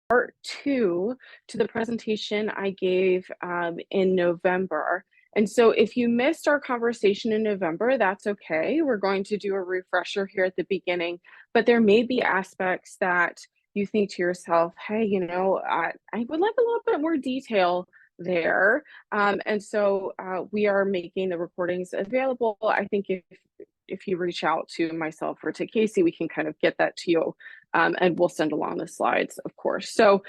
part two to the presentation I gave in November. And so if you missed our conversation in November, that's okay. We're going to do a refresher here at the beginning, but there may be aspects that you think to yourself, hey, I would like a little bit more detail there. And so we are making the recordings available. I think if you reach out to myself or to Casey, we can kind of get that to you, and we'll send along the slides, of course. So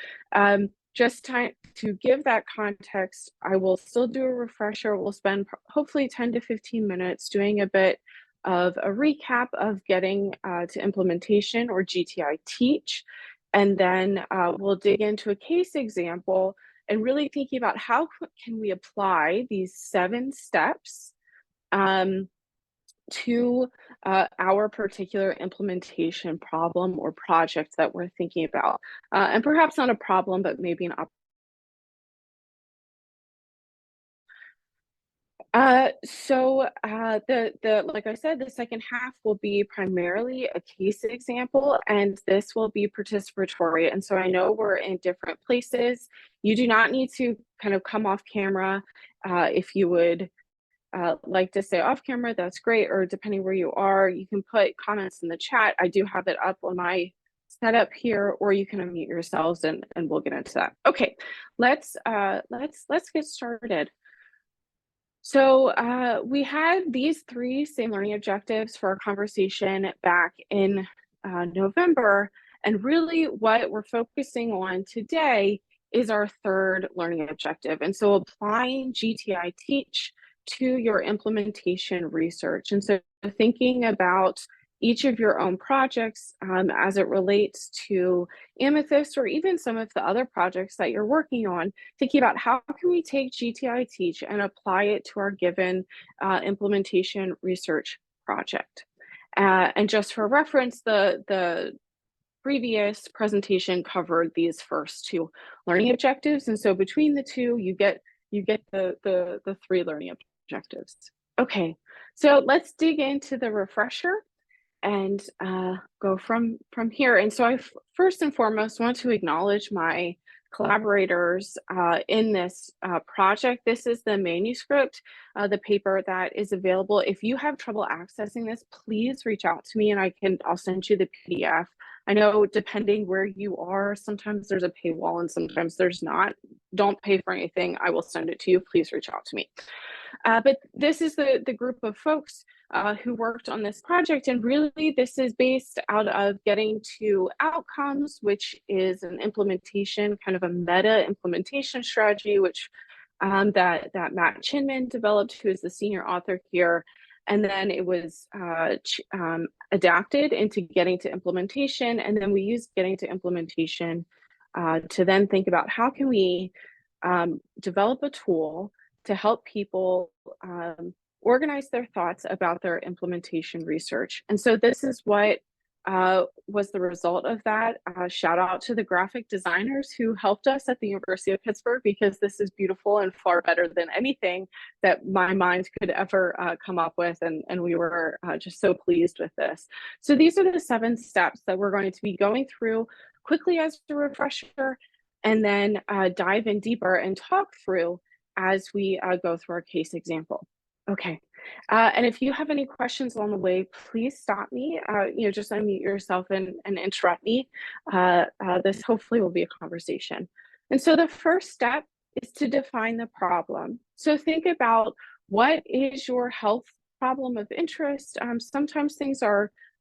just time to give that context, I will still do a refresher. We'll spend hopefully 10 to 15 minutes doing a bit of a recap of getting to implementation, or GTI teach. And then we'll dig into a case example and really thinking about how can we apply these 7 steps to our particular implementation problem or project that we're thinking about. And perhaps not a problem, but maybe an opportunity. Like I said, the second half will be primarily a case example, and this will be participatory. And so I know we're in different places. You do not need to kind of come off camera. If you would like to stay off camera, that's great. Or depending where you are, you can put comments in the chat. I do have it up on my setup here, or you can unmute yourselves and we'll get into that. Okay, let's get started. So we had these 3 same learning objectives for our conversation back in November, and really what we're focusing on today is our 3rd learning objective. And so applying GTI teach to your implementation research. And so thinking about each of your own projects as it relates to Amethyst, or even some of the other projects that you're working on, thinking about how can we take GTI teach and apply it to our given implementation research project. And just for reference, the previous presentation covered these first 2 learning objectives. And so between the 2, you get the 3 learning objectives. Okay, so let's dig into the refresher and go from here. And so I first and foremost want to acknowledge my collaborators in this project. This is the manuscript, the paper that is available. If you have trouble accessing this, please reach out to me and I'll send you the PDF. I know depending where you are, sometimes there's a paywall and sometimes there's not. Don't pay for anything. I will send it to you. Please reach out to me. But this is the group of folks who worked on this project, and really this is based out of getting to outcomes, which is an implementation, kind of a meta implementation strategy, which that Matt Chinman developed, who is the senior author here. And then it was adapted into getting to implementation, and then we used getting to implementation to then think about how can we develop a tool to help people organize their thoughts about their implementation research. And so this is what was the result of that. Shout out to the graphic designers who helped us at the University of Pittsburgh, because this is beautiful and far better than anything that my mind could ever come up with. And we were just so pleased with this. So these are the 7 steps that we're going to be going through quickly as a refresher, and then dive in deeper and talk through as we go through our case example. Okay, and if you have any questions along the way, please stop me. Just unmute yourself and interrupt me. This hopefully will be a conversation. And so the first step is to define the problem. So think about, what is your health problem of interest? Sometimes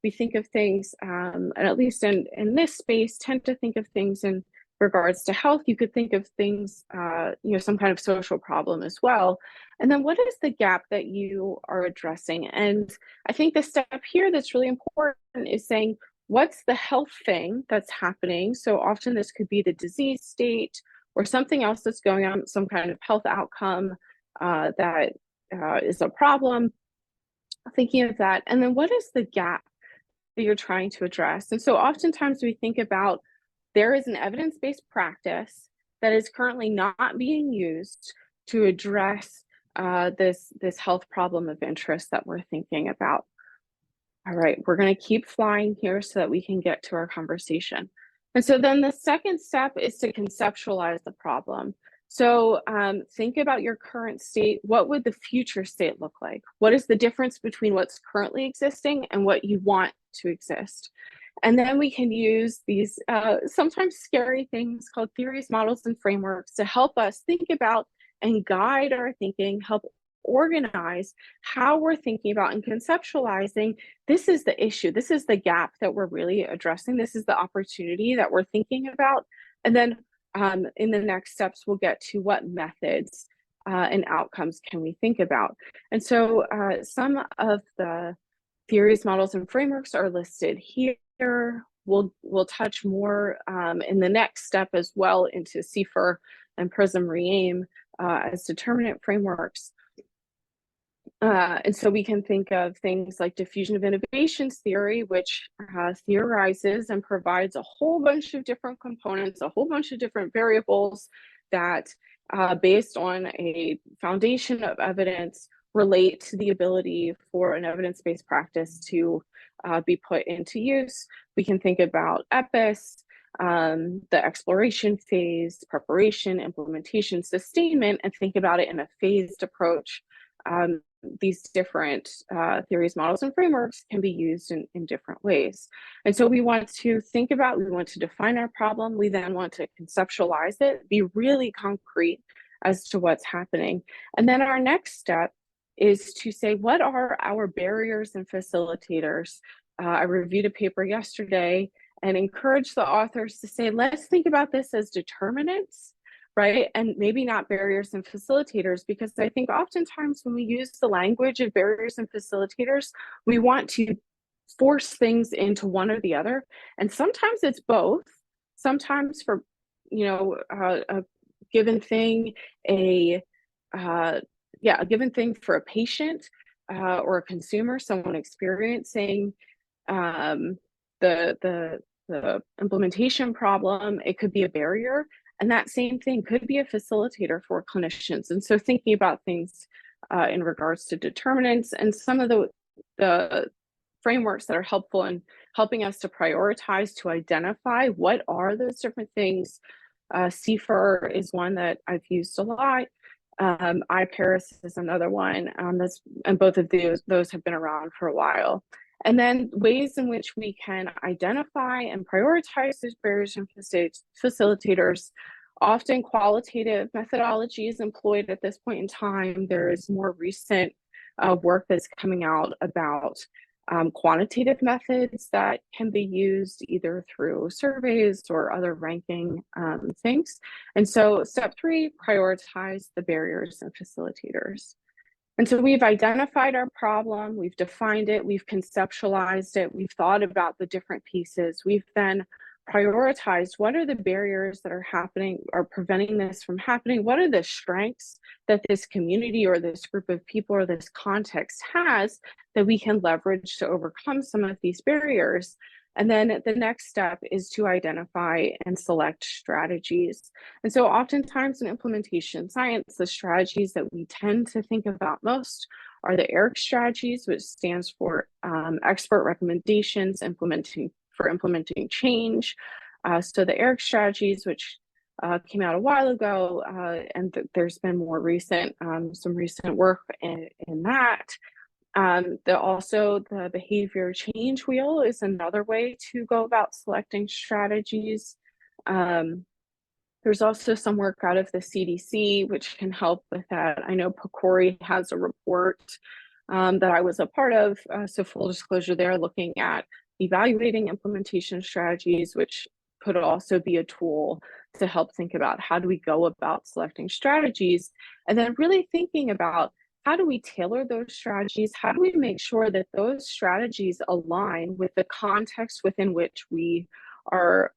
we think of things, and at least in this space, tend to think of things in regards to health. You could think of things, some kind of social problem as well. And then what is the gap that you are addressing? And I think the step here that's really important is saying, what's the health thing that's happening? So often this could be the disease state or something else that's going on, some kind of health outcome that is a problem. Thinking of that. And then what is the gap that you're trying to address? And so oftentimes we think about, there is an evidence-based practice that is currently not being used to address this health problem of interest that we're thinking about. All right, we're going to keep flying here so that we can get to our conversation. And so then the second step is to conceptualize the problem. So think about your current state. What would the future state look like? What is the difference between what's currently existing and what you want to exist? And then we can use these sometimes scary things called theories, models, and frameworks to help us think about and guide our thinking, help organize how we're thinking about and conceptualizing. This is the issue. This is the gap that we're really addressing. This is the opportunity that we're thinking about. And then in the next steps, we'll get to what methods and outcomes can we think about. And so some of the theories, models, and frameworks are listed here. We'll touch more in the next step as well into CFER and PRISM REAIM as determinant frameworks. And so we can think of things like diffusion of innovations theory, which theorizes and provides a whole bunch of different components, a whole bunch of different variables that, based on a foundation of evidence, relate to the ability for an evidence-based practice to be put into use. We can think about EPIS, the exploration phase, preparation, implementation, sustainment, and think about it in a phased approach. These different theories, models, and frameworks can be used in different ways. And so we want to think about, we want to define our problem, we then want to conceptualize it, be really concrete as to what's happening. And then our next step is to say, what are our barriers and facilitators? I reviewed a paper yesterday and encouraged the authors to say, let's think about this as determinants, right? And maybe not barriers and facilitators, because I think oftentimes when we use the language of barriers and facilitators, we want to force things into one or the other. And sometimes it's both. Sometimes for, a given thing, a given thing for a patient or a consumer, someone experiencing the implementation problem, it could be a barrier. And that same thing could be a facilitator for clinicians. And so thinking about things in regards to determinants and some of the frameworks that are helpful in helping us to prioritize, to identify what are those different things. CFER is one that I've used a lot. IPARIS is another one. And both of those have been around for a while. And then ways in which we can identify and prioritize those barriers and facilitators. Often qualitative methodology is employed at this point in time. There is more recent work that's coming out about quantitative methods that can be used either through surveys or other ranking things. And so step 3, prioritize the barriers and facilitators. And so we've identified our problem, we've defined it, we've conceptualized it, we've thought about the different pieces. We've then prioritized what are the barriers that are happening or preventing this from happening? What are the strengths that this community or this group of people or this context has that we can leverage to overcome some of these barriers? And then the next step is to identify and select strategies. And so oftentimes in implementation science, the strategies that we tend to think about most are the ERIC strategies, which stands for expert recommendations implementing change. So the ERIC strategies, which came out a while ago, and there's been more recent, some recent work in that. Also, the behavior change wheel is another way to go about selecting strategies. There's also some work out of the CDC, which can help with that. I know PCORI has a report that I was a part of. So full disclosure there, looking at evaluating implementation strategies, which could also be a tool to help think about how do we go about selecting strategies, and then really thinking about how do we tailor those strategies? How do we make sure that those strategies align with the context within which we are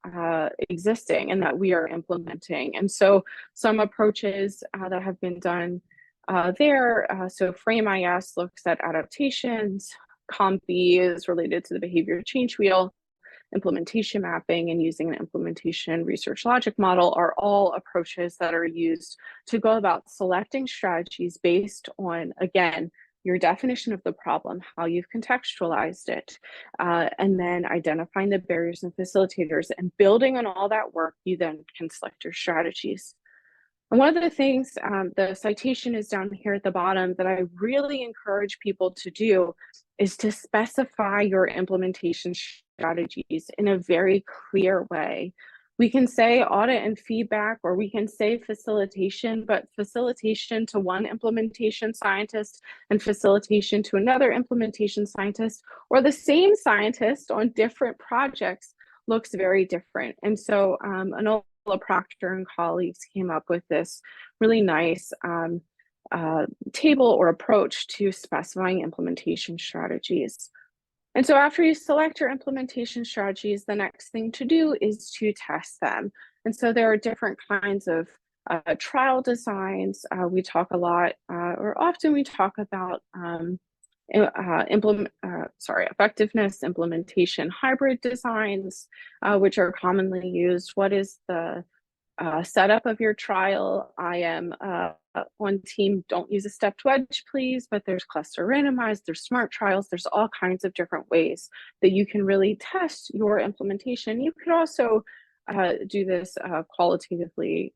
existing and that we are implementing? And so some approaches that have been done there, so FRAME-IS looks at adaptations, COMP-B is related to the behavior change wheel, implementation mapping and using an implementation research logic model are all approaches that are used to go about selecting strategies based on, again, your definition of the problem, how you've contextualized it, and then identifying the barriers and facilitators, and building on all that work, you then can select your strategies. And one of the things, the citation is down here at the bottom, that I really encourage people to do is to specify your implementation strategies in a very clear way. We can say audit and feedback, or we can say facilitation, but facilitation to one implementation scientist and facilitation to another implementation scientist, or the same scientist on different projects, looks very different. And so Anola Proctor and colleagues came up with this really nice table or approach to specifying implementation strategies. And so after you select your implementation strategies, the next thing to do is to test them. And so there are different kinds of trial designs. We talk a lot, or often we talk about effectiveness, implementation, hybrid designs, which are commonly used. What is the setup of your trial? I am on team, don't use a stepped wedge, please, but there's cluster randomized, there's smart trials, there's all kinds of different ways that you can really test your implementation. You could also do this qualitatively,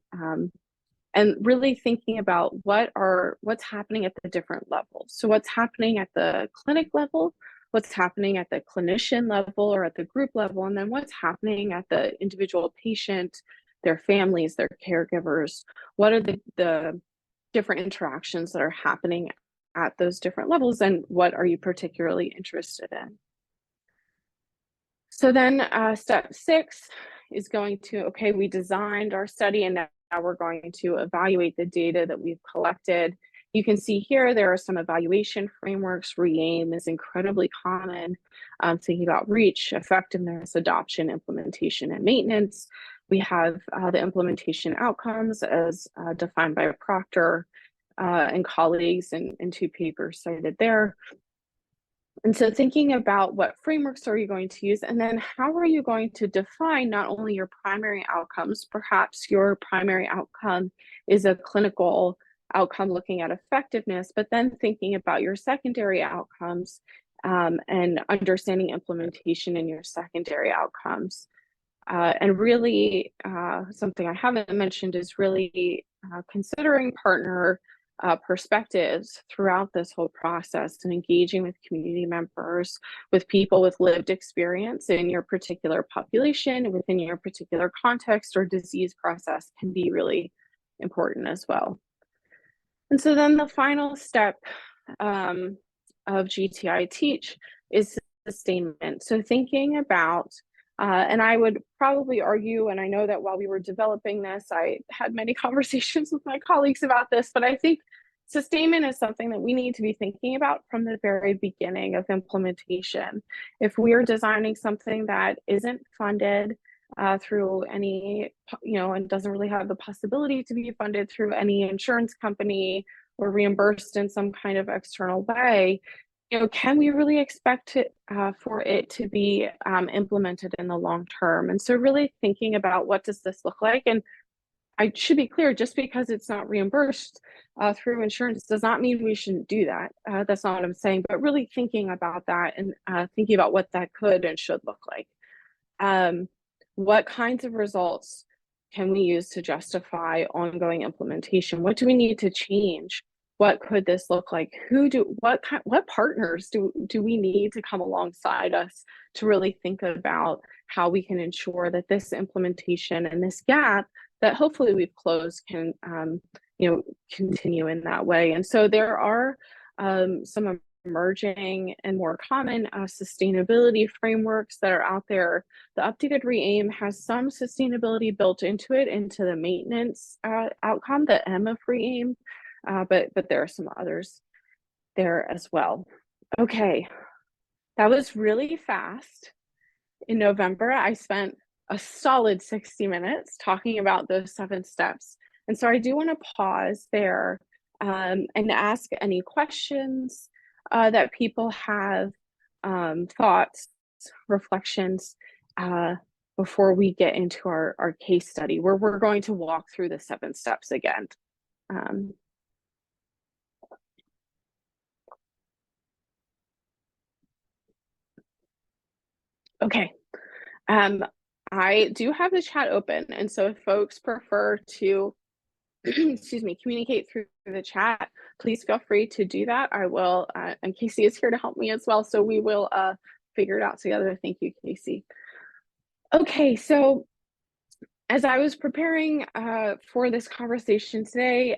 and really thinking about what's happening at the different levels. So what's happening at the clinic level, what's happening at the clinician level or at the group level, and then what's happening at the individual patient, their families, their caregivers. What are the different interactions that are happening at those different levels, and what are you particularly interested in? So then step 6 is going to, okay, we designed our study, and now we're going to evaluate the data that we've collected. You can see here there are some evaluation frameworks. REAIM is incredibly common, thinking about reach, effectiveness, adoption, implementation, and maintenance. We have the implementation outcomes as defined by Proctor and colleagues, and 2 papers cited there. And so thinking about what frameworks are you going to use, and then how are you going to define not only your primary outcomes, perhaps your primary outcome is a clinical outcome looking at effectiveness, but then thinking about your secondary outcomes and understanding implementation in your secondary outcomes. And really, something I haven't mentioned is really considering partner perspectives throughout this whole process, and engaging with community members, with people with lived experience in your particular population, within your particular context or disease process, can be really important as well. And so then the final step of GTI Teach is sustainment. So thinking about and I would probably argue, and I know that while we were developing this, I had many conversations with my colleagues about this, but I think sustainment is something that we need to be thinking about from the very beginning of implementation. If we are designing something that isn't funded through any, and doesn't really have the possibility to be funded through any insurance company or reimbursed in some kind of external way, can we really expect for it to be implemented in the long term? And so really thinking about what does this look like? And I should be clear, just because it's not reimbursed through insurance does not mean we shouldn't do that. That's not what I'm saying, but really thinking about that and thinking about what that could and should look like. What kinds of results can we use to justify ongoing implementation? What do we need to change? What could this look like? What partners do we need to come alongside us to really think about how we can ensure that this implementation and this gap that hopefully we've closed can continue in that way? And so there are some emerging and more common sustainability frameworks that are out there. The updated REAIM has some sustainability built into it, into the maintenance outcome, the M of REAIM. But there are some others there as well. Okay, that was really fast. In November, I spent a solid 60 minutes talking about those 7 steps. And so I do want to pause there and ask any questions that people have, thoughts, reflections, before we get into our case study, where we're going to walk through the 7 steps again. Okay. Um, I do have the chat open, and so if folks prefer to, excuse me, communicate through the chat, please feel free to do that. I will, and Casey is here to help me as well, so we will figure it out together. Thank you, Casey. Okay, so as I was preparing for this conversation today,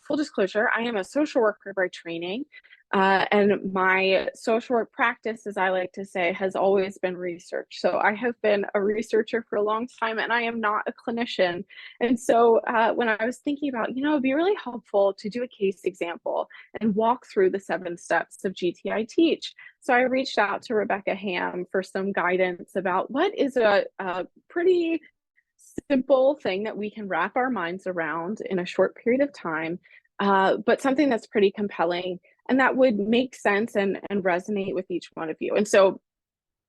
full disclosure, I am a social worker by training, and my social work practice, as I like to say, has always been research. So I have been a researcher for a long time, and I am not a clinician. And so when I was thinking about, it'd be really helpful to do a case example and walk through the 7 steps of GTI Teach. So I reached out to Rebecca Ham for some guidance about what is a pretty simple thing that we can wrap our minds around in a short period of time, but something that's pretty compelling and that would make sense and resonate with each one of you. And so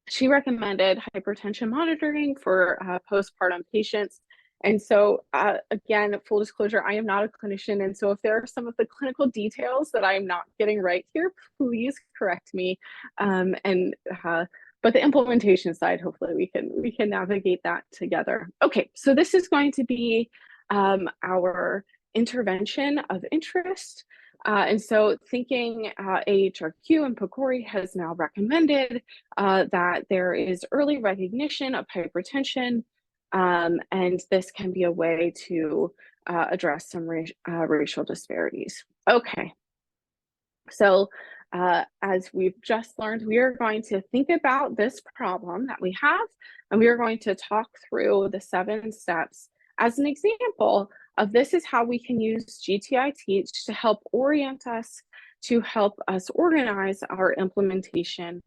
she recommended hypertension monitoring for postpartum patients. And so, again, full disclosure, I am not a clinician. And so if there are some of the clinical details that I'm not getting right here, please correct me. But the implementation side, hopefully we can navigate that together. Okay, so this is going to be our intervention of interest. And so thinking AHRQ and PCORI has now recommended that there is early recognition of hypertension, and this can be a way to address some racial disparities. Okay, so as we've just learned, we are going to think about this problem that we have, and we are going to talk through the 7 steps as an example of this is how we can use GTI Teach to help orient us, to help us organize our implementation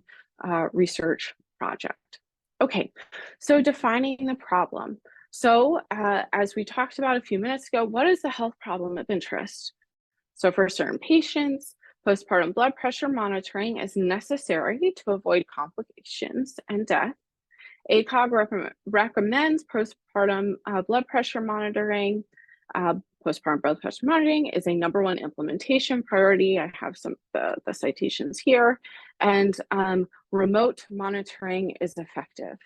research project. Okay, so defining the problem. So as we talked about a few minutes ago, what is the health problem of interest? So for certain patients, postpartum blood pressure monitoring is necessary to avoid complications and death. ACOG recommends postpartum blood pressure monitoring. Postpartum blood pressure monitoring is a #1 implementation priority. I have some of the citations here. And remote monitoring is effective.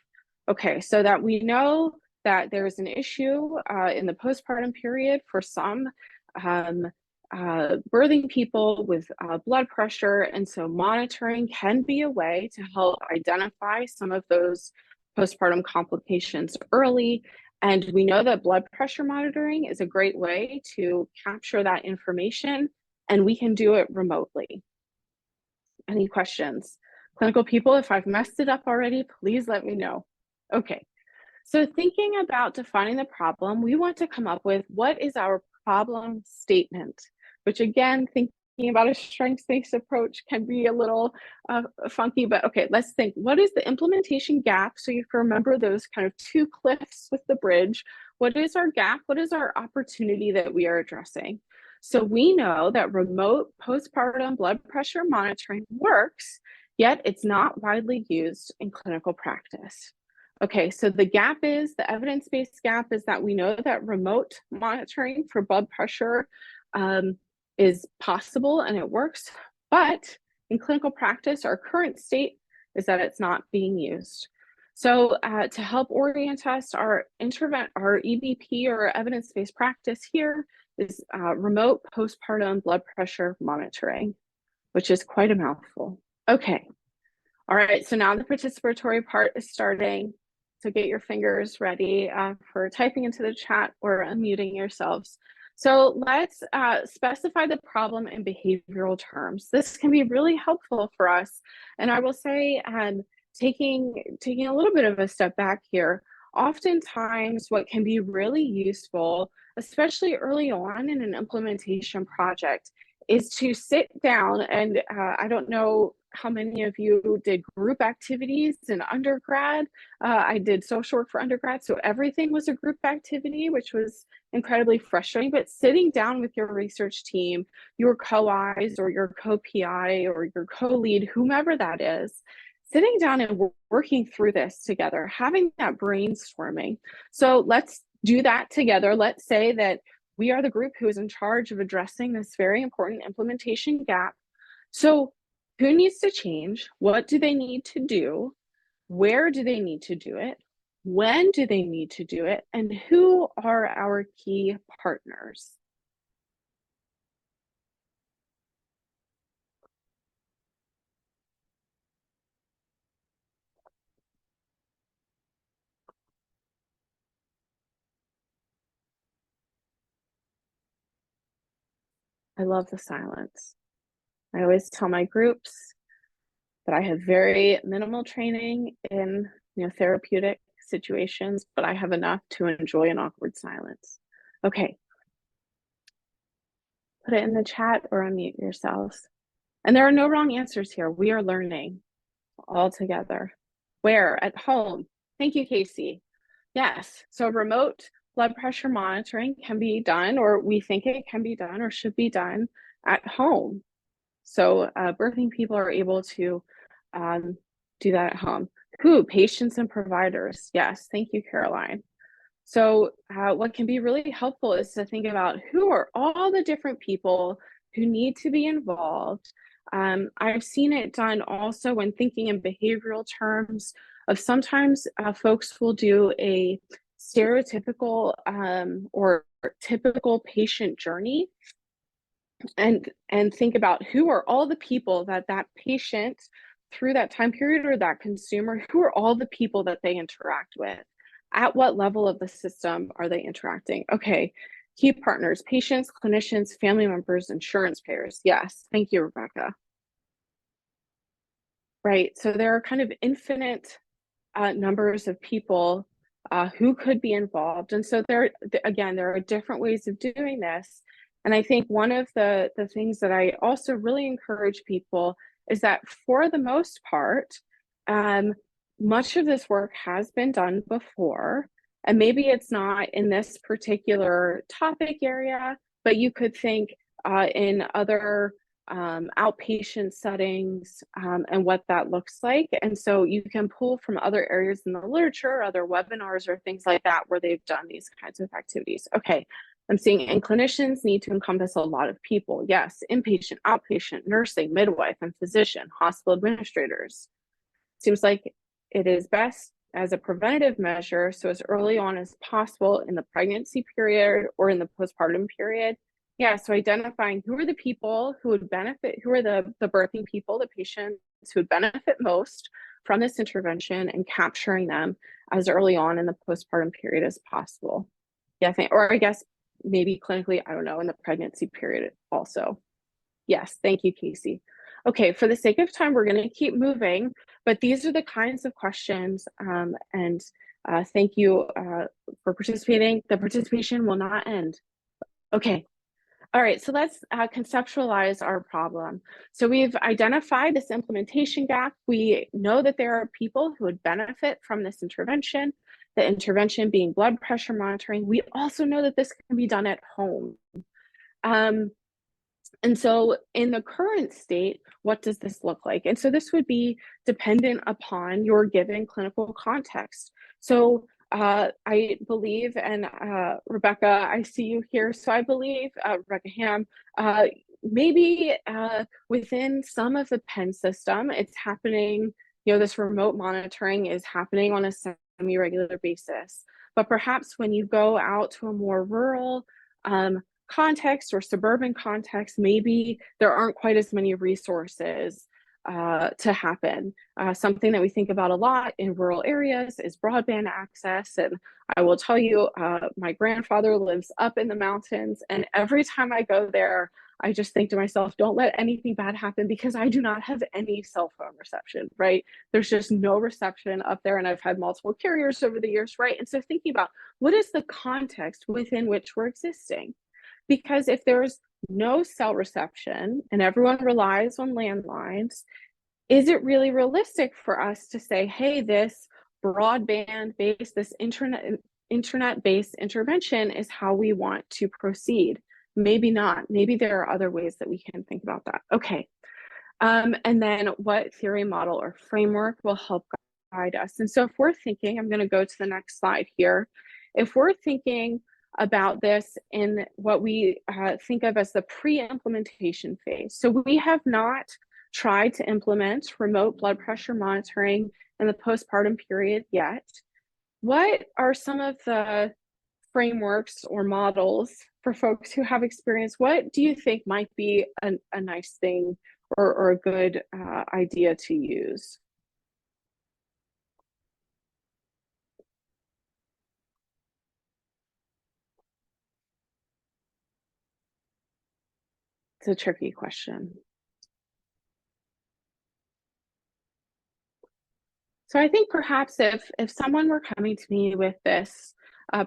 Okay, so that we know that there is an issue in the postpartum period for some birthing people with blood pressure. And so monitoring can be a way to help identify some of those postpartum complications early. And we know that blood pressure monitoring is a great way to capture that information, and we can do it remotely. Any questions? Clinical people, if I've messed it up already, please let me know. Okay, so thinking about defining the problem, we want to come up with what is our problem statement, which again, thinking about a strengths-based approach can be a little funky, but okay, let's think. What is the implementation gap? So you can remember those kind of 2 cliffs with the bridge. What is our gap? What is our opportunity that we are addressing? So we know that remote postpartum blood pressure monitoring works, yet it's not widely used in clinical practice. Okay, so the gap is, the evidence-based gap is that we know that remote monitoring for blood pressure is possible and it works, but in clinical practice, our current state is that it's not being used. So to help orient us, our EBP or evidence-based practice here is remote postpartum blood pressure monitoring, which is quite a mouthful. Okay, all right, so now the participatory part is starting. So get your fingers ready for typing into the chat or unmuting yourselves. So let's specify the problem in behavioral terms. This can be really helpful for us. And I will say, taking a little bit of a step back here, oftentimes what can be really useful, especially early on in an implementation project, is to sit down and I don't know how many of you did group activities in undergrad. I did social work for undergrad, so everything was a group activity, which was incredibly frustrating. But sitting down with your research team, your co-Is or your co-PI or your co-lead, whomever that is, sitting down and working through this together, having that brainstorming. So let's do that together. Let's say that we are the group who is in charge of addressing this very important implementation gap. So who needs to change? What do they need to do? Where do they need to do it? When do they need to do it? And who are our key partners? I love the silence. I always tell my groups that I have very minimal training in therapeutic situations, but I have enough to enjoy an awkward silence. Okay, put it in the chat or unmute yourselves. And there are no wrong answers here. We are learning all together. Where? At home. Thank you, Casey. Yes, so remote blood pressure monitoring can be done, or we think it can be done or should be done at home. So birthing people are able to do that at home. Who? Patients and providers. Yes, thank you, Caroline. So what can be really helpful is to think about who are all the different people who need to be involved. I've seen it done also when thinking in behavioral terms of sometimes folks will do a stereotypical or typical patient journey and think about who are all the people that patient through that time period, or that consumer, who are all the people that they interact with, at what level of the system are they interacting. Okay, key partners: patients, clinicians, family members, insurance payers. Yes, thank you, Rebecca. Right, so there are kind of infinite numbers of people who could be involved. And so again, there are different ways of doing this. And I think one of the things that I also really encourage people is that for the most part, much of this work has been done before. And maybe it's not in this particular topic area, but you could think in other outpatient settings and what that looks like. And so you can pull from other areas in the literature, other webinars or things like that where they've done these kinds of activities. Okay, I'm seeing, and clinicians need to encompass a lot of people. Yes, inpatient, outpatient, nursing, midwife, and physician, hospital administrators. Seems like it is best as a preventative measure, so as early on as possible in the pregnancy period or in the postpartum period. Yeah, so identifying who are the people who would benefit, who are the birthing people, the patients who would benefit most from this intervention, and capturing them as early on in the postpartum period as possible. Yeah, or I guess maybe clinically, I don't know, in the pregnancy period also. Yes, thank you, Casey. Okay, for the sake of time, we're going to keep moving, but these are the kinds of questions, and thank you for participating. The participation will not end. Okay. All right, so let's conceptualize our problem. So we've identified this implementation gap. We know that there are people who would benefit from this intervention, the intervention being blood pressure monitoring. We also know that this can be done at home. And so in the current state, what does this look like? And so this would be dependent upon your given clinical context. So I believe, and Rebecca, I see you here. So I believe, Rebecca Ham, maybe within some of the Penn system, it's happening, this remote monitoring is happening on a semi-regular basis. But perhaps when you go out to a more rural context or suburban context, maybe there aren't quite as many resources to happen. Something that we think about a lot in rural areas is broadband access. And I will tell you, my grandfather lives up in the mountains, and every time I go there, I just think to myself, don't let anything bad happen, because I do not have any cell phone reception, right? There's just no reception up there, and I've had multiple carriers over the years, right? And so thinking about what is the context within which we're existing? Because if there's no cell reception and everyone relies on landlines, is it really realistic for us to say, hey, this broadband-based, this internet-based intervention is how we want to proceed? Maybe not. Maybe there are other ways that we can think about that. Okay. And then what theory, model, or framework will help guide us? And so if we're thinking, I'm going to go to the next slide here. If we're thinking about this in what we think of as the pre-implementation phase. So we have not tried to implement remote blood pressure monitoring in the postpartum period yet, what are some of the frameworks or models for folks who have experience? What do you think might be a nice thing or a good idea to use? It's a tricky question. So I think perhaps if someone were coming to me with this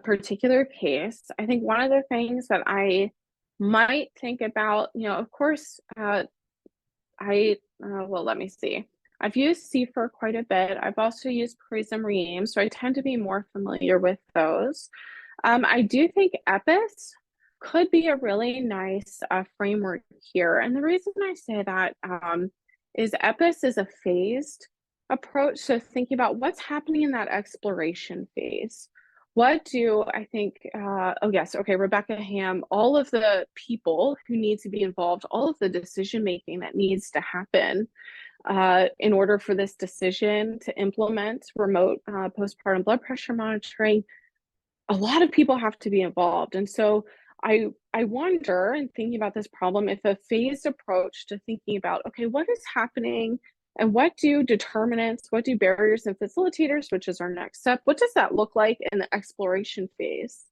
particular case, I think one of the things that I might think about, of course, well, let me see. I've used CFR quite a bit. I've also used Prism Ream, so I tend to be more familiar with those. I do think EPIS could be a really nice framework here. And the reason I say that is EPIS is a phased approach. So thinking about what's happening in that exploration phase. What do I think, oh yes, okay, Rebecca Ham, all of the people who need to be involved, all of the decision making that needs to happen in order for this decision to implement remote postpartum blood pressure monitoring, a lot of people have to be involved. And so I wonder, in thinking about this problem, if a phased approach to thinking about, okay, what is happening and what do determinants, what do barriers and facilitators, which is our next step, what does that look like in the exploration phase?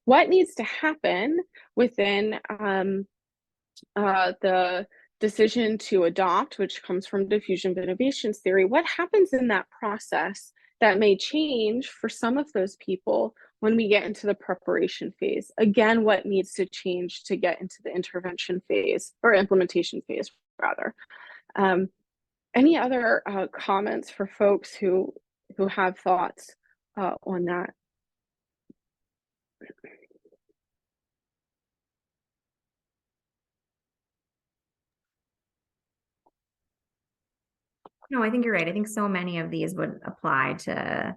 What needs to happen within the decision to adopt, which comes from diffusion of innovations theory? What happens in that process that may change for some of those people when we get into the preparation phase? Again, what needs to change to get into the intervention phase or implementation phase, rather? Any other comments for folks who have thoughts on that? No, I think you're right. I think so many of these would apply to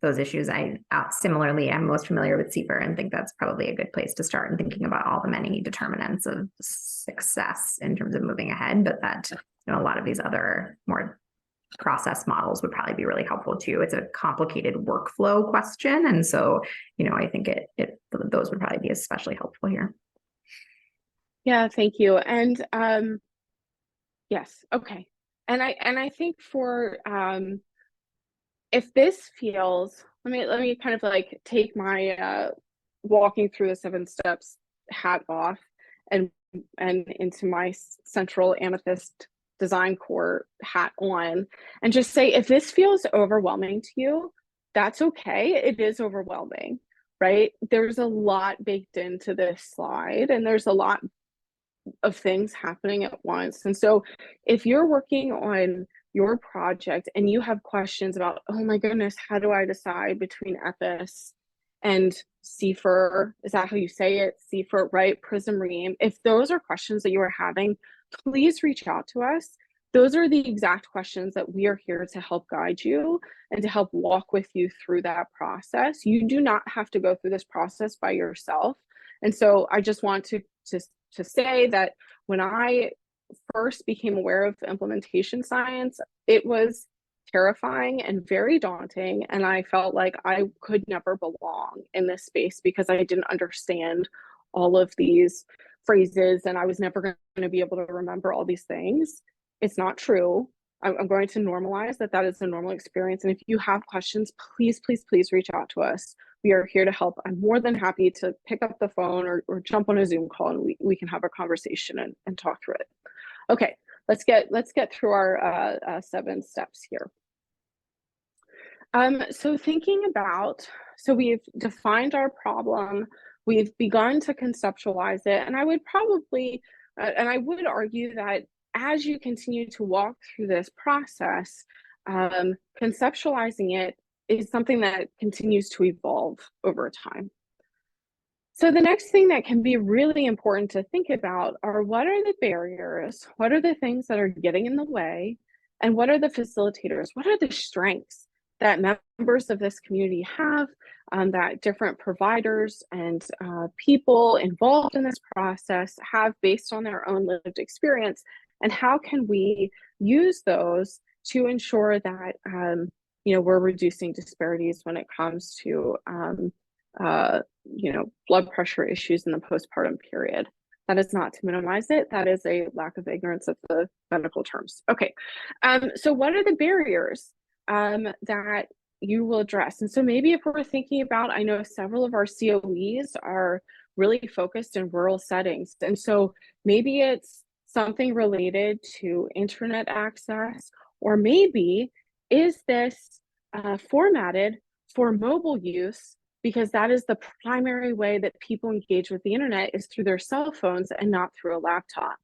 those issues. Similarly, I'm most familiar with CFR and think that's probably a good place to start in thinking about all the many determinants of success in terms of moving ahead. But that, a lot of these other more process models would probably be really helpful too. It's a complicated workflow question. And so, I think those would probably be especially helpful here. Yeah, thank you. And yes, okay. And I think for if this feels, let me kind of like take my walking through the 7 steps hat off and into my central Amethyst design core hat on, and just say, if this feels overwhelming to you, that's okay. It is overwhelming, right? There's a lot baked into this slide, and there's a lot of things happening at once. And so if you're working on your project and you have questions about, oh my goodness, how do I decide between EPIS and CFR? Is that how you say it? CFR, right? Prism Ream. If those are questions that you are having, please reach out to us. Those are the exact questions that we are here to help guide you and to help walk with you through that process. You do not have to go through this process by yourself. And so I just want to say that when I first became aware of implementation science, it was terrifying and very daunting. And I felt like I could never belong in this space because I didn't understand all of these phrases and I was never going to be able to remember all these things. It's not true. I'm going to normalize that is a normal experience. And if you have questions, please, please, please reach out to us. We are here to help. I'm more than happy to pick up the phone or jump on a Zoom call and we can have a conversation and talk through it. Okay, let's get through our 7 steps here. So thinking about, so we've defined our problem, we've begun to conceptualize it, and I would probably, and I would argue that as you continue to walk through this process, conceptualizing it is something that continues to evolve over time. So the next thing that can be really important to think about are, what are the barriers? What are the things that are getting in the way? And what are the facilitators? What are the strengths that members of this community have, that different providers and people involved in this process have based on their own lived experience? And how can we use those to ensure that we're reducing disparities when it comes to, blood pressure issues in the postpartum period. That is not to minimize it. That is a lack of ignorance of the medical terms. Okay. So what are the barriers that you will address? And so maybe if we're thinking about, I know several of our COEs are really focused in rural settings. And so maybe it's something related to internet access, or maybe is this formatted for mobile use, because that is the primary way that people engage with the internet, is through their cell phones and not through a laptop.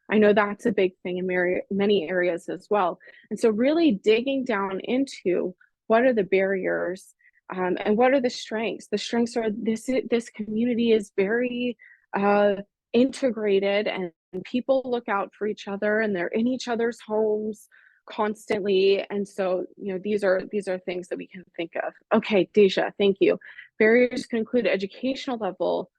I know that's a big thing in many areas as well. And so really digging down into what are the barriers, and what are the strengths? The strengths are this community is very integrated, and people look out for each other, and they're in each other's homes constantly. And so, these are things that we can think of. Okay, Deja, thank you. Barriers can include educational level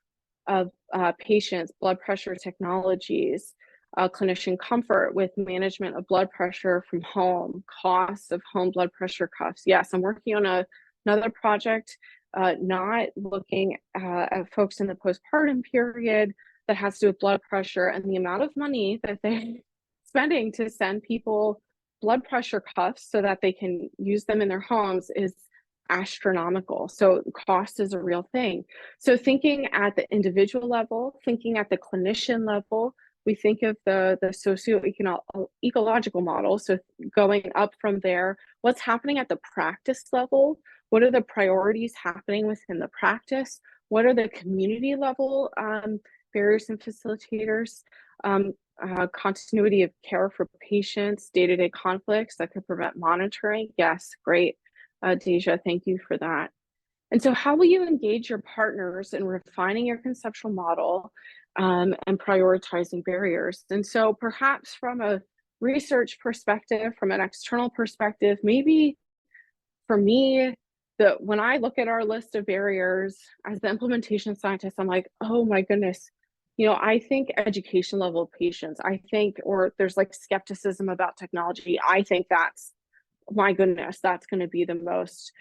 of patients, blood pressure technologies, clinician comfort with management of blood pressure from home, costs of home blood pressure cuffs. Yes, I'm working on another project, not looking at folks in the postpartum period, that has to do with blood pressure, and the amount of money that they're spending to send people blood pressure cuffs so that they can use them in their homes is astronomical. So cost is a real thing. So thinking at the individual level, thinking at the clinician level, we think of the socio-ecological model. So going up from there, what's happening at the practice level? What are the priorities happening within the practice? What are the community level barriers and facilitators? Continuity of care for patients, day-to-day conflicts that could prevent monitoring. Yes, great. Deja, thank you for that. And so how will you engage your partners in refining your conceptual model and prioritizing barriers? And so perhaps from a research perspective, from an external perspective, maybe for me, when I look at our list of barriers as the implementation scientist, I'm like, oh my goodness, I think education level patients, or there's like skepticism about technology. I think my goodness, that's going to be the most,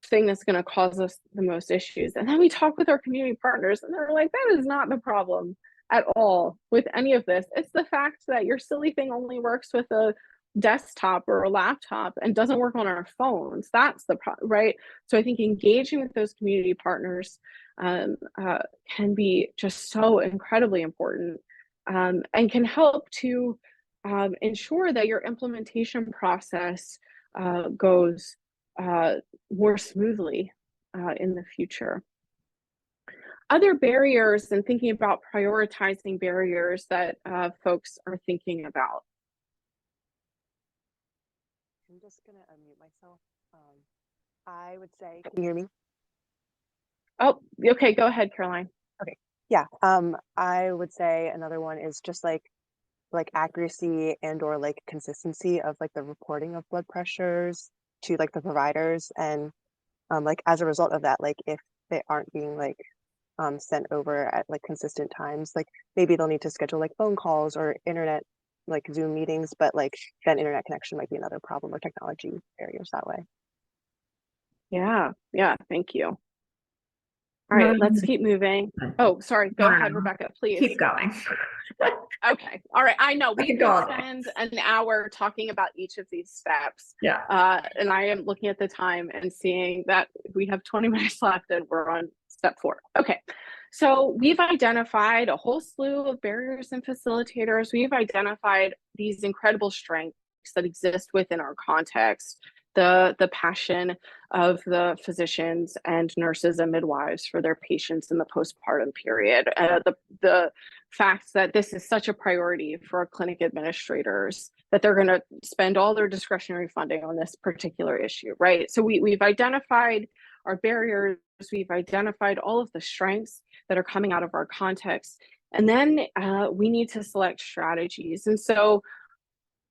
thing that's going to cause us the most issues. And then we talk with our community partners, and they're like, that is not the problem at all with any of this. It's the fact that your silly thing only works with a desktop or a laptop and doesn't work on our phones. That's the problem, right? So I think engaging with those community partners can be just so incredibly important, and can help to ensure that your implementation process goes more smoothly in the future. Other barriers, and thinking about prioritizing barriers that folks are thinking about. I'm just going to unmute myself. I would say, can you hear me? Oh, okay, go ahead, Caroline. Okay, yeah. I would say another one is just like accuracy and or like consistency of like the reporting of blood pressures to like the providers, and like as a result of that, like if they aren't being like sent over at like consistent times, like maybe they'll need to schedule like phone calls or internet like Zoom meetings, but like then internet connection might be another problem, or technology barriers that way. Yeah, thank you. All right, let's keep moving. Oh, sorry, go ahead, Rebecca, please. Keep going. Okay, all right, I know, we could spend an hour talking about each of these steps. Yeah. And I am looking at the time and seeing that we have 20 minutes left and we're on step 4. Okay, so we've identified a whole slew of barriers and facilitators. We've identified these incredible strengths that exist within our context, the passion of the physicians and nurses and midwives for their patients in the postpartum period, the fact that this is such a priority for our clinic administrators, that they're going to spend all their discretionary funding on this particular issue, right? So we've identified our barriers, we've identified all of the strengths that are coming out of our context, and then we need to select strategies. And so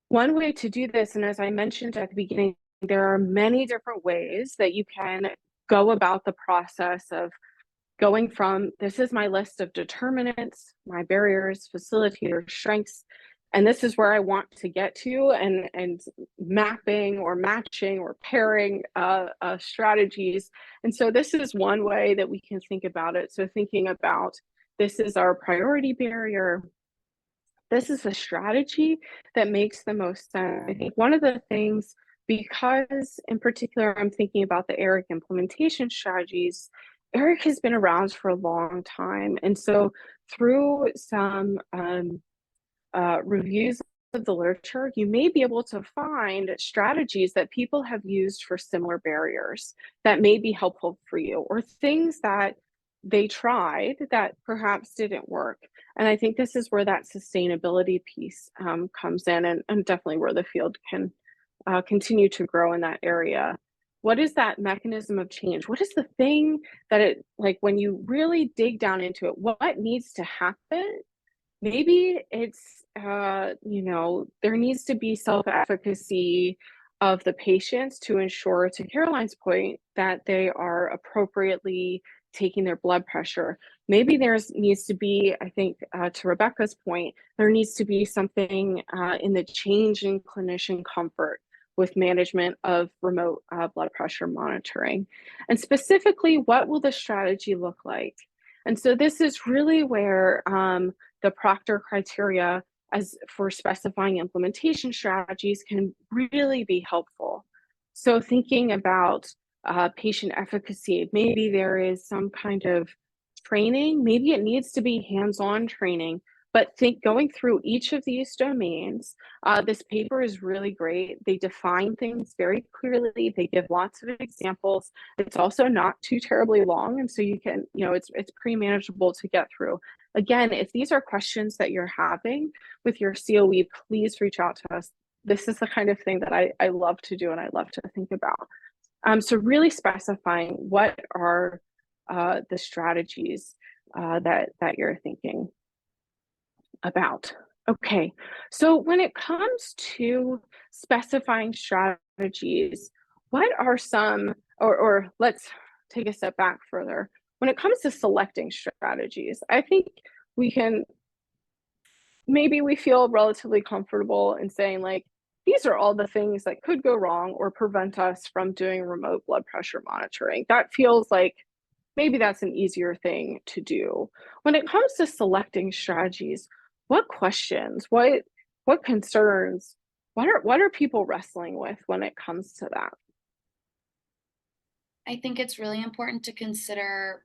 one way to do this, and as I mentioned at the beginning, there are many different ways that you can go about the process of going from, this is my list of determinants, my barriers, facilitators, strengths, and this is where I want to get to, and mapping or matching or pairing strategies. And so this is one way that we can think about it. So thinking about, this is our priority barrier. This is a strategy that makes the most sense. I think one of the things, because in particular, I'm thinking about the ERIC implementation strategies, ERIC has been around for a long time. And so through some reviews of the literature, you may be able to find strategies that people have used for similar barriers that may be helpful for you, or things that they tried that perhaps didn't work. And I think this is where that sustainability piece comes in, and definitely where the field can continue to grow in that area. What is that mechanism of change? What is the thing that it, like, when you really dig down into it, what needs to happen? Maybe it's, there needs to be self-efficacy of the patients to ensure, to Caroline's point, that they are appropriately taking their blood pressure. Maybe needs to be, I think, to Rebecca's point, there needs to be something in the change in clinician comfort with management of remote blood pressure monitoring. And specifically, what will the strategy look like? And so this is really where the Proctor criteria as for specifying implementation strategies can really be helpful. So thinking about patient efficacy, maybe there is some kind of training, maybe it needs to be hands-on training, but going through each of these domains. This paper is really great. They define things very clearly. They give lots of examples. It's also not too terribly long, and so you can, it's pretty manageable to get through. Again, if these are questions that you're having with your COE, please reach out to us. This is the kind of thing that I love to do and I love to think about. So really specifying what are the strategies that you're thinking about. Okay, so when it comes to specifying strategies, what are some, or let's take a step back further. When it comes to selecting strategies, I think maybe we feel relatively comfortable in saying, like, these are all the things that could go wrong or prevent us from doing remote blood pressure monitoring. That feels like maybe that's an easier thing to do. When it comes to selecting strategies, what questions, what concerns, what are people wrestling with when it comes to that? I think it's really important to consider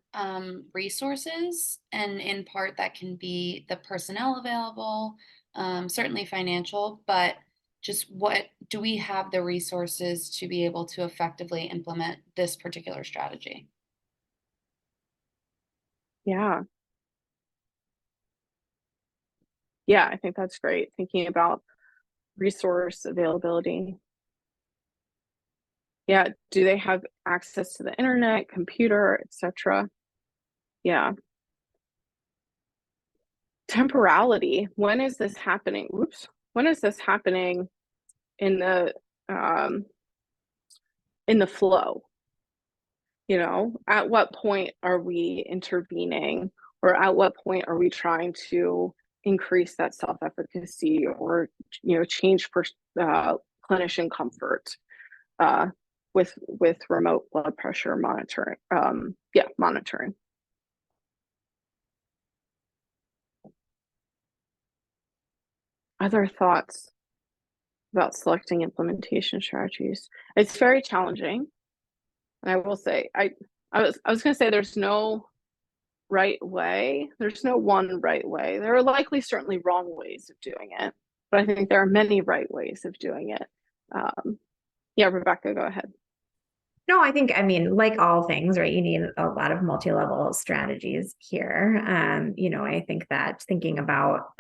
resources, and in part that can be the personnel available, certainly financial, but just what do we have the resources to be able to effectively implement this particular strategy? Yeah. Yeah, I think that's great. Thinking about resource availability. Yeah, do they have access to the internet, computer, etc.? Yeah. Temporality. When is this happening? Whoops. When is this happening in the flow? At what point are we intervening, or at what point are we trying to increase that self-efficacy, or change clinician comfort with remote blood pressure monitoring? Monitoring. Other thoughts about selecting implementation strategies? It's very challenging. And I will say, I was going to say there's no right way. There's no one right way. There are likely certainly wrong ways of doing it, but I think there are many right ways of doing it. Yeah, Rebecca, go ahead. No, I think, like all things, right, you need a lot of multi-level strategies here. I think that thinking about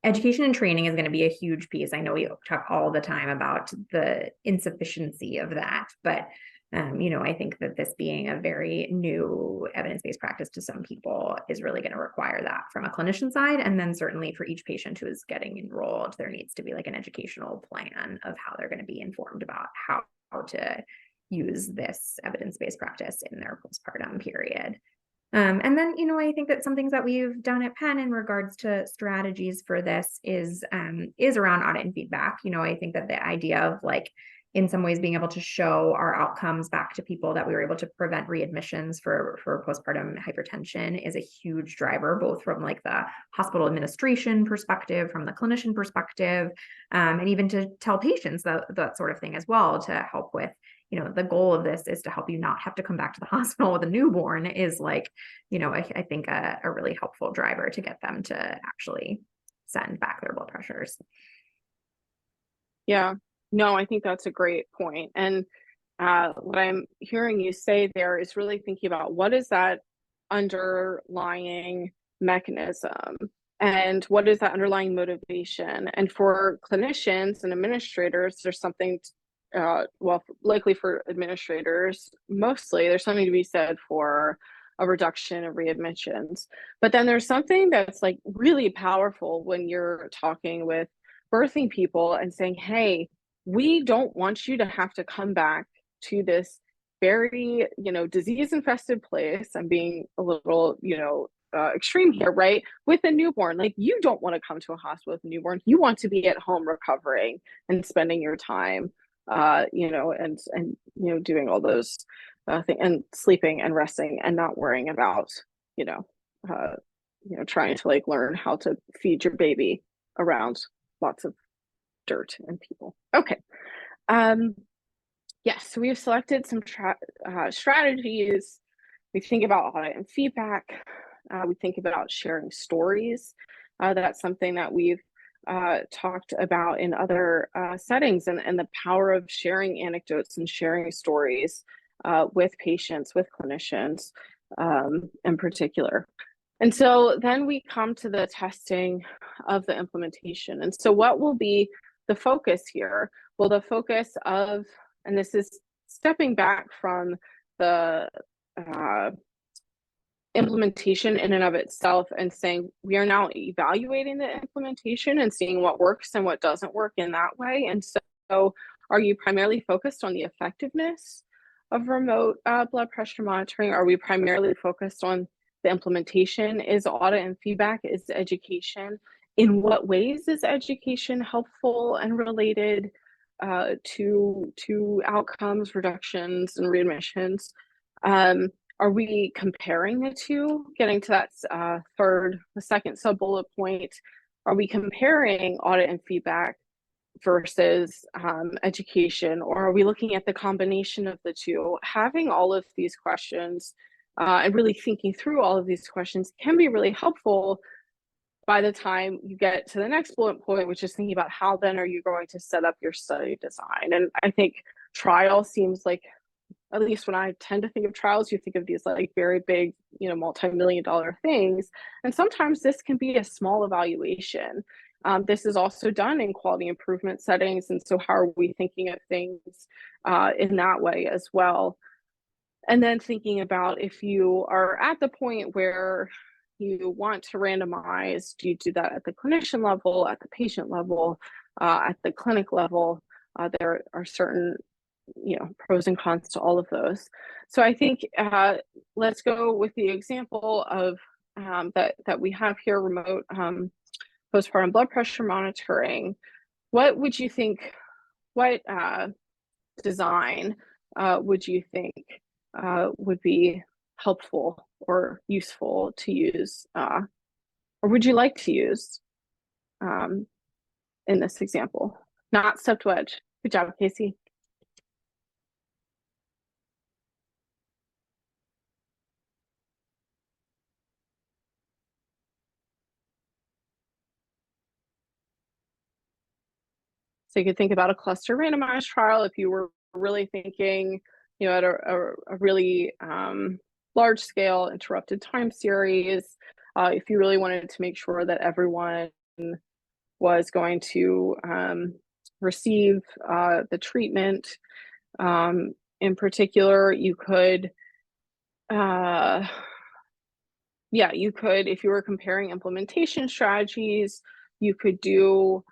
education and training is going to be a huge piece. I know we talk all the time about the insufficiency of that, but I think that this being a very new evidence-based practice to some people is really going to require that from a clinician side. And then certainly for each patient who is getting enrolled, there needs to be like an educational plan of how they're going to be informed about how to use this evidence-based practice in their postpartum period. And then, I think that some things that we've done at Penn in regards to strategies for this is around audit and feedback. I think that the idea of like, in some ways being able to show our outcomes back to people that we were able to prevent readmissions for postpartum hypertension is a huge driver, both from like the hospital administration perspective, from the clinician perspective, and even to tell patients that sort of thing as well, to help with, the goal of this is to help you not have to come back to the hospital with a newborn is like, I think a really helpful driver to get them to actually send back their blood pressures. Yeah, no, I think that's a great point. And what I'm hearing you say there is really thinking about what is that underlying mechanism and what is that underlying motivation. And for clinicians and administrators, there's something, well, likely for administrators, mostly there's something to be said for a reduction of readmissions. But then there's something that's like really powerful when you're talking with birthing people and saying, hey, we don't want you to have to come back to this very, disease infested place. I'm being a little, extreme here, right? With a newborn, like you don't want to come to a hospital with a newborn. You want to be at home recovering and spending your time, and doing all those things and sleeping and resting and not worrying about, trying to like learn how to feed your baby around lots of dirt and people. Okay. Yes, so we've selected some strategies. We think about audit and feedback. We think about sharing stories. That's something that we've talked about in other settings, and the power of sharing anecdotes and sharing stories with patients, with clinicians in particular. And so then we come to the testing of the implementation. And so what will be the focus here? Well, the focus of, and this is stepping back from the implementation in and of itself and saying, we are now evaluating the implementation and seeing what works and what doesn't work in that way. And so are you primarily focused on the effectiveness of remote blood pressure monitoring? Are we primarily focused on the implementation? Is audit and feedback? Is education? In what ways is education helpful and related to outcomes, reductions, and readmissions? Are we comparing the two? Getting to that the second sub-bullet point, are we comparing audit and feedback versus education, or are we looking at the combination of the two? Having all of these questions and really thinking through all of these questions can be really helpful by the time you get to the next bullet point, which is thinking about how then are you going to set up your study design. And I think trial seems like, at least when I tend to think of trials, you think of these like very big, multi-million-dollar things. And sometimes this can be a small evaluation. This is also done in quality improvement settings. And so how are we thinking of things in that way as well? And then thinking about if you are at the point where you want to randomize, do you do that at the clinician level, at the patient level, at the clinic level? There are certain pros and cons to all of those. So I think let's go with the example of that we have here, remote postpartum blood pressure monitoring. What would you think, what design would you think would be helpful or useful to use, or would you like to use in this example? Not stepped wedge. Good job, Casey. So you could think about a cluster randomized trial if you were really thinking, at a really large scale interrupted time series. If you really wanted to make sure that everyone was going to receive the treatment, in particular, you could, you could, if you were comparing implementation strategies, you could do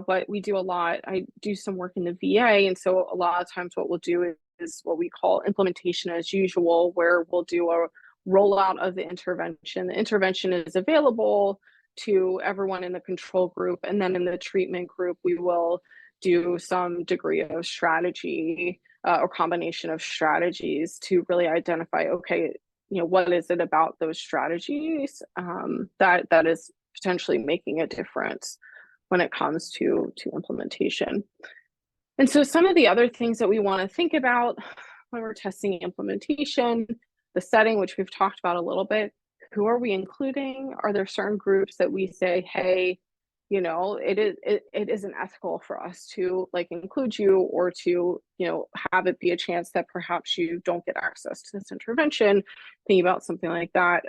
what we do a lot. I do some work in the VA, and so a lot of times what we'll do is what we call implementation as usual, where we'll do a rollout of the intervention. The intervention is available to everyone in the control group, and then in the treatment group, we will do some degree of strategy or combination of strategies to really identify, okay, what is it about those strategies that is potentially making a difference when it comes to implementation. And so some of the other things that we want to think about when we're testing implementation, the setting, which we've talked about a little bit, who are we including? Are there certain groups that we say, hey, it isn't ethical for us to include you, or to have it be a chance that perhaps you don't get access to this intervention? Thinking about something like that,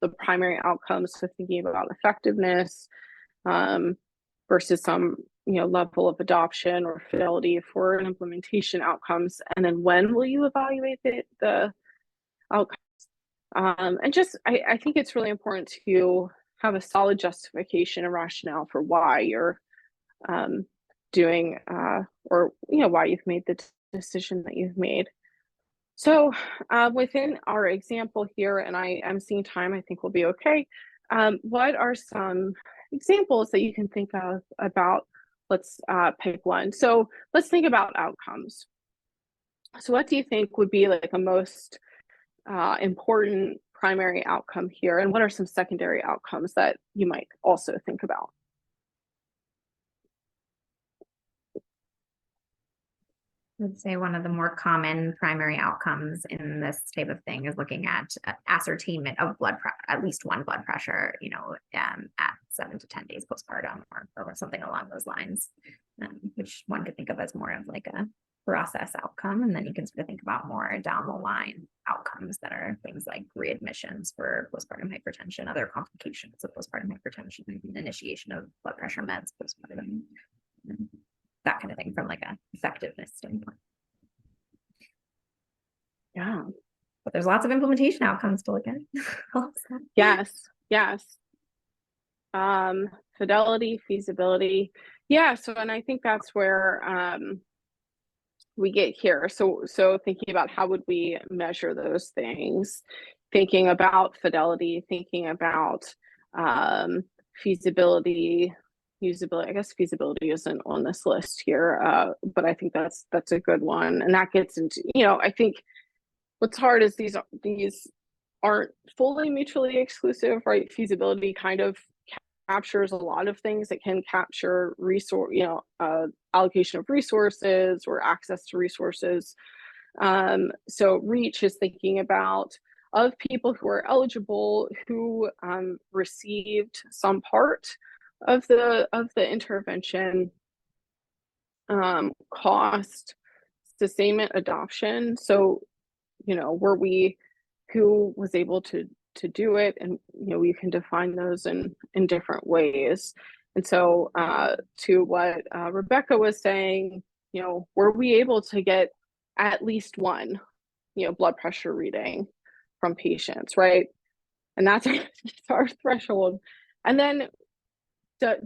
the primary outcomes, so thinking about effectiveness versus some level of adoption or fidelity for an implementation outcomes, and then when will you evaluate the outcomes? And just I think it's really important to have a solid justification and rationale for why you're doing or why you've made the decision that you've made. So within our example here, and I am seeing time, I think we'll be okay. What are some examples that you can think of about, let's pick one. So let's think about outcomes. So what do you think would be like a most important primary outcome here, and what are some secondary outcomes that you might also think about? I would say one of the more common primary outcomes in this type of thing is looking at ascertainment of blood pressure, at least one blood pressure, at 7 to 10 days postpartum, or something along those lines, which one could think of as more of like a process outcome. And then you can sort of think about more down the line outcomes that are things like readmissions for postpartum hypertension, other complications of postpartum hypertension, initiation of blood pressure meds postpartum, that kind of thing, from like a effectiveness standpoint. Yeah, but there's lots of implementation outcomes to look at. Yes. Fidelity, feasibility. Yeah, so, and I think that's where we get here. So thinking about how would we measure those things, thinking about fidelity, thinking about feasibility, usability. I guess feasibility isn't on this list here, but I think that's a good one. And that gets into, I think what's hard is these aren't fully mutually exclusive, right? Feasibility kind of captures a lot of things. It can capture resource, allocation of resources or access to resources. So reach is thinking about of people who are eligible, who received some part of the intervention, cost, sustainment, adoption. So who was able to do it, and we can define those in different ways. And so to what Rebecca was saying, were we able to get at least one blood pressure reading from patients, right? And that's our threshold. And then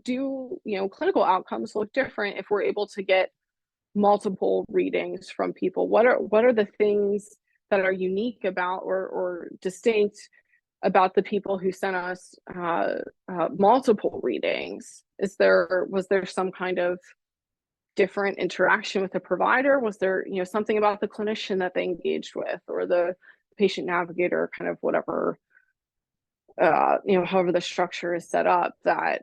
do clinical outcomes look different if we're able to get multiple readings from people? What are the things that are unique about or distinct about the people who sent us multiple readings? Was there some kind of different interaction with the provider? Was there something about the clinician that they engaged with, or the patient navigator, kind of whatever, however the structure is set up, that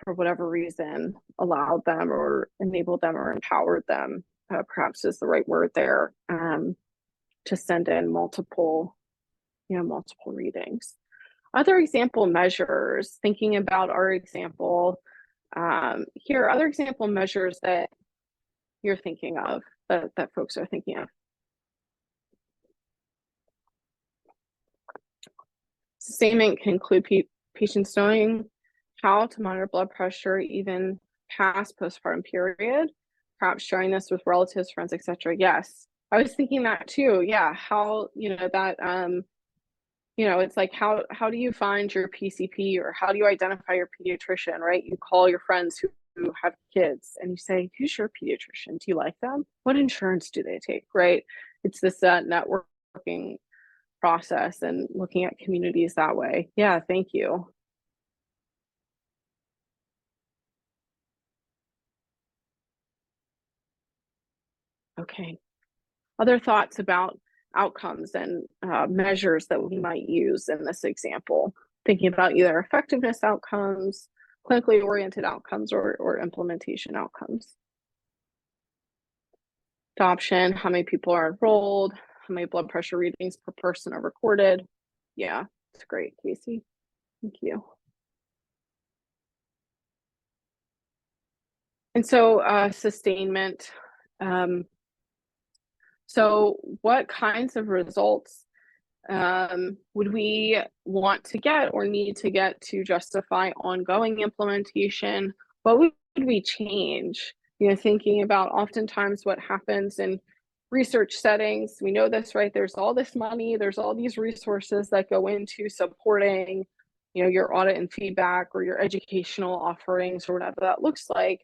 for whatever reason allowed them or enabled them or empowered them, perhaps is the right word there, to send in multiple readings. Other example measures, thinking about our example here, other example measures that you're thinking of, that folks are thinking of. Sustainment can include patients knowing how to monitor blood pressure even past postpartum period, perhaps sharing this with relatives, friends, etc. Yes, I was thinking that too. Yeah, how that it's like how do you find your PCP, or how do you identify your pediatrician, right? You call your friends who have kids and you say, who's your pediatrician? Do you like them? What insurance do they take, right? It's this networking process and looking at communities that way. Yeah, thank you. Okay. Other thoughts about outcomes and measures that we might use in this example? Thinking about either effectiveness outcomes, clinically oriented outcomes, or implementation outcomes. Adoption, how many people are enrolled, how many blood pressure readings per person are recorded. Yeah, it's great, Casey. Thank you. And so sustainment. So what kinds of results would we want to get or need to get to justify ongoing implementation? What would we change? You know, thinking about oftentimes what happens in research settings. We know this, right? There's all this money, there's all these resources that go into supporting, you know, your audit and feedback or your educational offerings or whatever that looks like.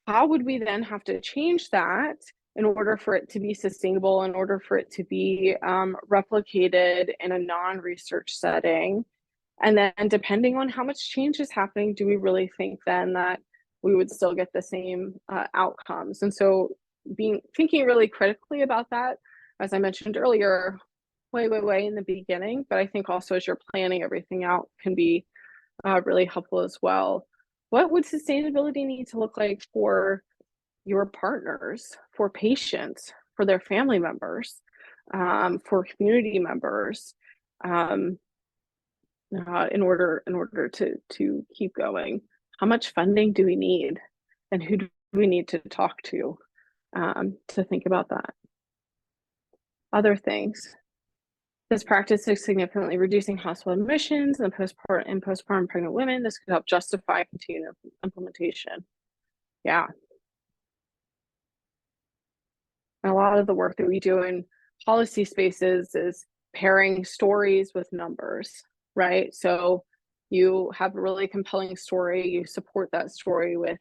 How would we then have to change that in order for it to be sustainable, in order for it to be replicated in a non-research setting? And then depending on how much change is happening, do we really think then that we would still get the same outcomes? And so thinking really critically about that, as I mentioned earlier, way in the beginning, but I think also as you're planning everything out can be really helpful as well. What would sustainability need to look like for your partners, for patients, for their family members, for community members, in order to keep going? How much funding do we need, and who do we need to talk to think about that? Other things. This practice is significantly reducing hospital admissions in postpartum pregnant women. This could help justify continued implementation. Yeah. And a lot of the work that we do in policy spaces is pairing stories with numbers, right? So you have a really compelling story, you support that story with,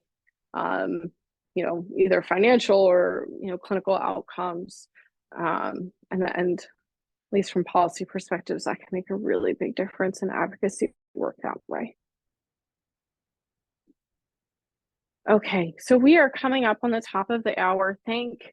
you know, either financial or, you know, clinical outcomes, and at least from policy perspectives, that can make a really big difference in advocacy work that way. Okay, so we are coming up on the top of the hour. Thank